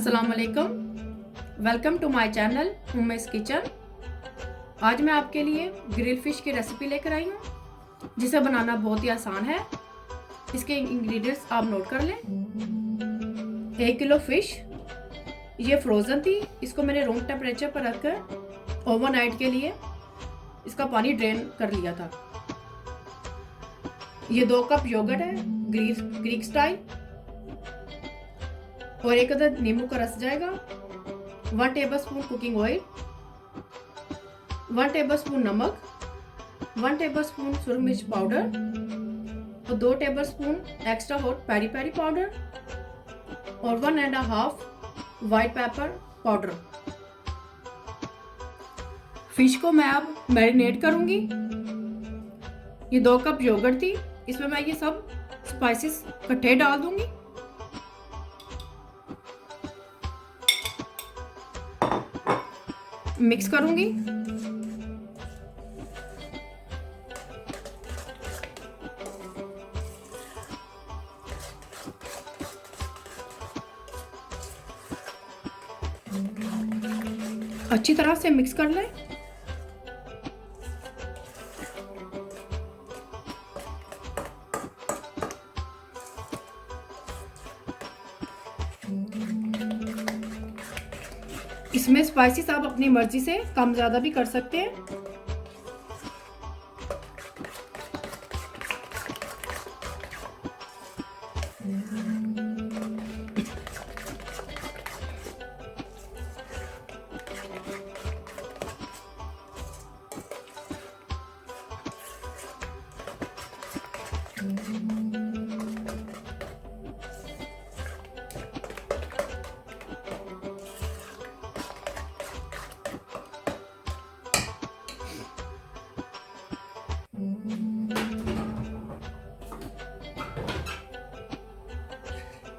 अस्सलाम वालेकुम। Welcome to my channel Umme's kitchen. आज मैं आपके लिए ग्रिल फिश की रेसिपी लेकर आई हूँ जिसे बनाना बहुत ही आसान है। इसके इंग्रेडिएंट्स आप नोट कर लें। 1 किलो फिश, ये फ्रोज़न थी। इसको मैंने रूम टेम्परेचर पर रखकर ओवरनाइट के लिए इसका पानी ड्रेन कर लिया था। ये 2 कप योगर्ट है ग्रीक स्टाइल और 1 अदद नींबू का रस जाएगा। 1 टेबलस्पून कुकिंग ऑयल, 1 टेबलस्पून नमक, 1 टेबलस्पून सुरख मिर्च पाउडर और 2 tablespoon extra hot peri peri powder और 1.5 व्हाइट पेपर पाउडर। फिश को मैं अब मैरिनेट करूंगी। ये 2 कप योगर्ट थी, इसमें मैं ये सब स्पाइसेस इकट्ठे डाल दूंगी। मिक्स करूंगी। अच्छी तरह से मिक्स कर लें। इसमें स्पाइसेस आप अपनी मर्जी से कम ज़्यादा भी कर सकते हैं।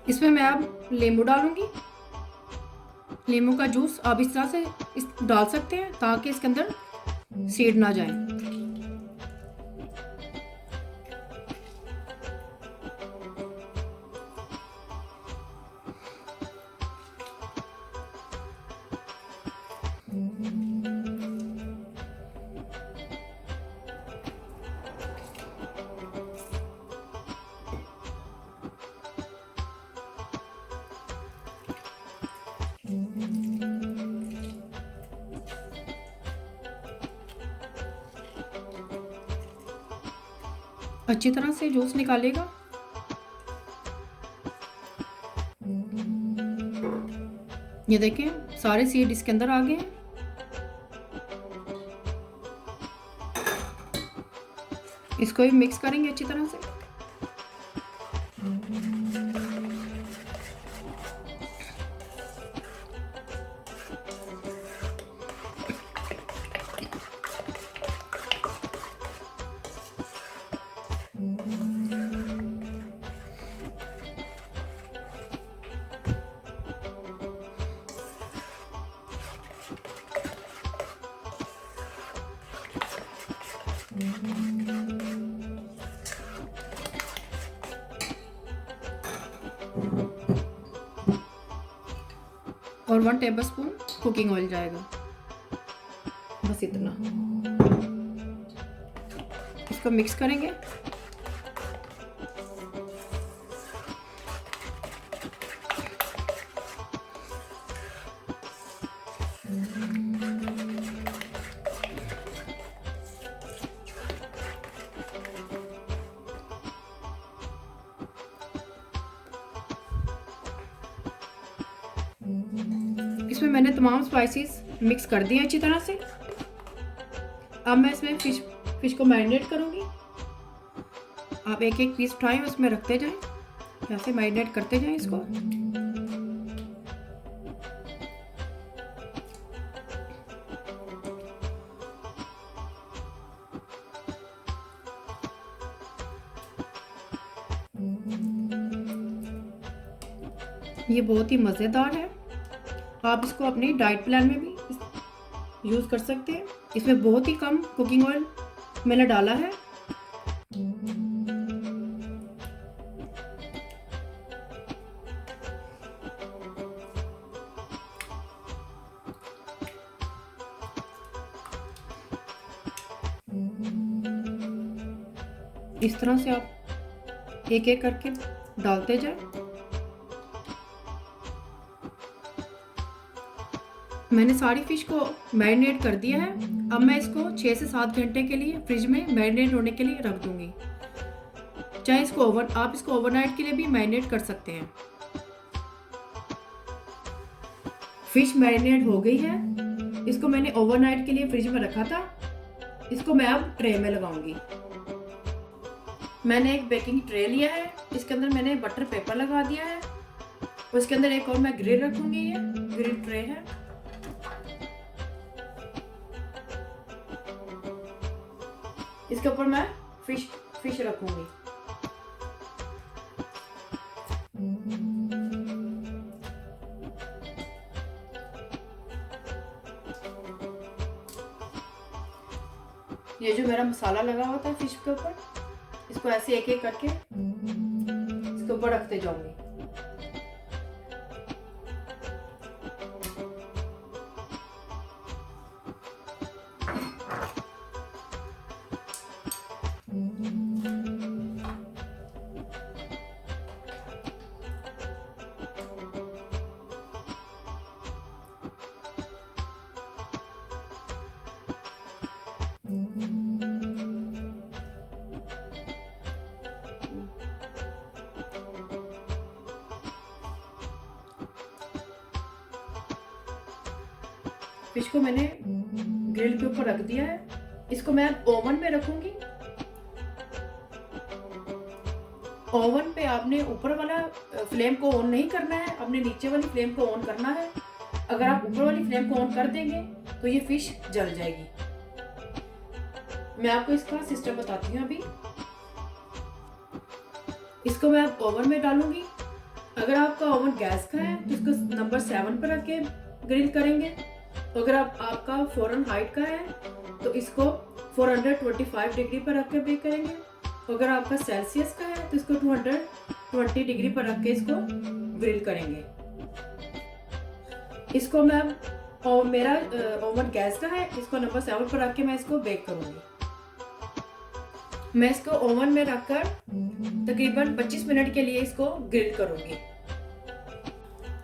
इसमें मैं अब नींबू डालूंगी। नींबू का जूस आप इस तरह से डाल सकते हैं ताकि इसके अंदर सीड ना जाए। अच्छी तरह से जूस निकालेगा। ये देखें, सारे सीड इसके अंदर आ गए हैं। इसको भी मिक्स करेंगे अच्छी तरह से। और 1 टेबलस्पून कुकिंग ऑयल जाएगा, बस इतना। इसको मिक्स करेंगे। इसमें मैंने तमाम स्पाइसेस मिक्स कर दिए अच्छी तरह से। अब मैं इसमें फिश को मैरिनेट करूंगी। आप एक एक पीस उठाएं, उसमें रखते जाएं, ऐसे मैरिनेट करते जाएं इसको। ये बहुत ही मज़ेदार है। आप इसको अपनी डाइट प्लान में भी यूज़ कर सकते हैं। इसमें बहुत ही कम कुकिंग ऑयल मैंने डाला है। इस तरह से आप एक एक करके डालते जाएं। मैंने सारी फिश को मैरिनेट कर दिया है। अब मैं इसको 6 से 7 घंटे के लिए फ्रिज में मैरिनेट होने के लिए रख दूंगी। चाहे आप इसको ओवरनाइट के लिए भी मैरिनेट कर सकते हैं। फिश मैरिनेट हो गई है। इसको मैंने ओवरनाइट के लिए फ्रिज में रखा था। इसको मैं अब ट्रे में लगाऊंगी। मैंने एक बेकिंग ट्रे लिया है। इसके अंदर मैंने बटर पेपर लगा दिया है। उसके अंदर एक और मैं ग्रिल रखूंगी। ये ग्रिल ट्रे है। इसके ऊपर मैं फिश रखूंगी। ये जो मेरा मसाला लगा हुआ था फिश के ऊपर, इसको ऐसे एक एक करके इसके ऊपर रखते जाऊंगी। फिश को मैंने ग्रिल के ऊपर रख दिया है। इसको मैं ओवन में रखूंगी। ओवन पे आपने ऊपर वाला फ्लेम को ऑन नहीं करना है, आपने नीचे वाली फ्लेम को ऑन करना है। अगर आप ऊपर वाली फ्लेम को ऑन कर देंगे तो ये फिश जल जाएगी। मैं आपको इसका सिस्टम बताती हूँ अभी। इसको मैं ओवन में डालूंगी। अगर आपका ओवन गैस का है तो इसको नंबर 7 पर रख के ग्रिल करेंगे। तो अगर आपका फ़ारेनहाइट का है तो इसको 425 डिग्री पर रख के बेक करेंगे। अगर आपका सेल्सियस का है तो इसको 220 डिग्री पर रख के इसको ग्रिल करेंगे। इसको मैं और मेरा ओवन गैस का है, इसको नंबर 7 पर रख के मैं इसको बेक करूंगी। मैं इसको ओवन में रखकर तकरीबन 25 मिनट के लिए इसको ग्रिल करूंगी।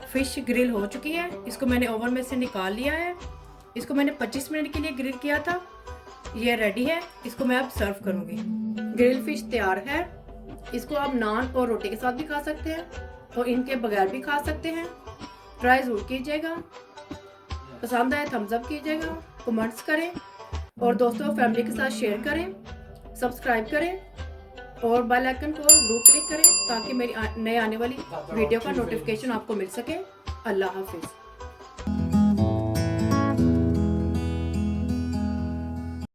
फिश ग्रिल हो चुकी है। इसको मैंने ओवन में से निकाल लिया है। इसको मैंने 25 मिनट के लिए ग्रिल किया था। ये रेडी है। इसको मैं अब सर्व करूंगी। ग्रिल फिश तैयार है। इसको आप नान और रोटी के साथ भी खा सकते हैं और इनके बगैर भी खा सकते हैं। ट्राई जरूर कीजिएगा। पसंद आए थम्स अप कीजिएगा, कमेंट्स करें और दोस्तों फैमिली के साथ शेयर करें, सब्सक्राइब करें और बेल आइकन को जरूर क्लिक करें ताकि मेरी नए आने वाली वीडियो का नोटिफिकेशन आपको मिल सके। अल्लाह हाफिज।